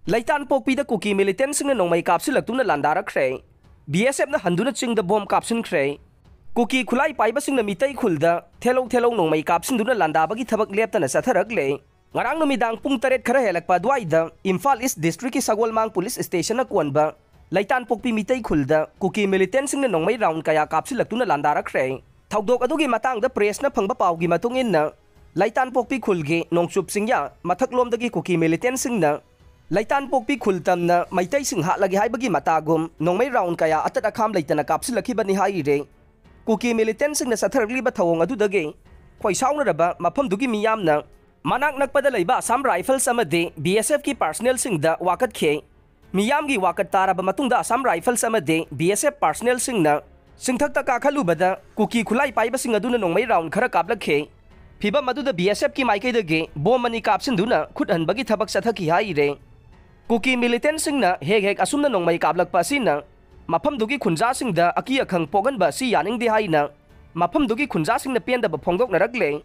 Laitan pokpida kuki militant sing na nongmay kapsilagtuna landarakre. BSF na handuna ching da bom kapsin kre. Kuki kulay paiba sing na mitay kulda thelong nongmay kapsin duna landabagi thabak lepta na satharagle. Ngarang numidang pung taret khara helakpa duaida Imphal East District ki Sagolmang Police Station na kuanba. Laitan pokpi mitay kulda kuki militant sing na nongmay round kaya kapsilagtuna landarakre. Thaudok adugi matang da press na phangba pawgi matungin na Laitan pokpi khulge nongchup singya mathaklomdagi kuki militant sing na Laitan pokpi khultam na maitai sing ha lagi haibagi matagum nongmay round kaya atat akham laitana kapsilakhiba ni haire kuki militant sing na satharli ba thawong adudage khoi sauna raba mafam dugi miyam na manak nakpada leiba Assam Rifles amade BSF ki personnel sing da wakat khe miyam gi wakat taraba matungda Assam Rifles amade BSF personnel sing na singthakta ka khalubada kuki khulai paiba sing aduna nongmay round khara kaplakhe phiba maduda BSF ki maikei dage bom mani kapsin duna khuthan bagi thabak sathaki haire Kuki militant sing na hek asumna nongmay kablak pa sina mafam dugi khunja sing da aki akhang pogan ba si yaning de haina mafam dugi khunja sing na pen da ba phongdok na ragle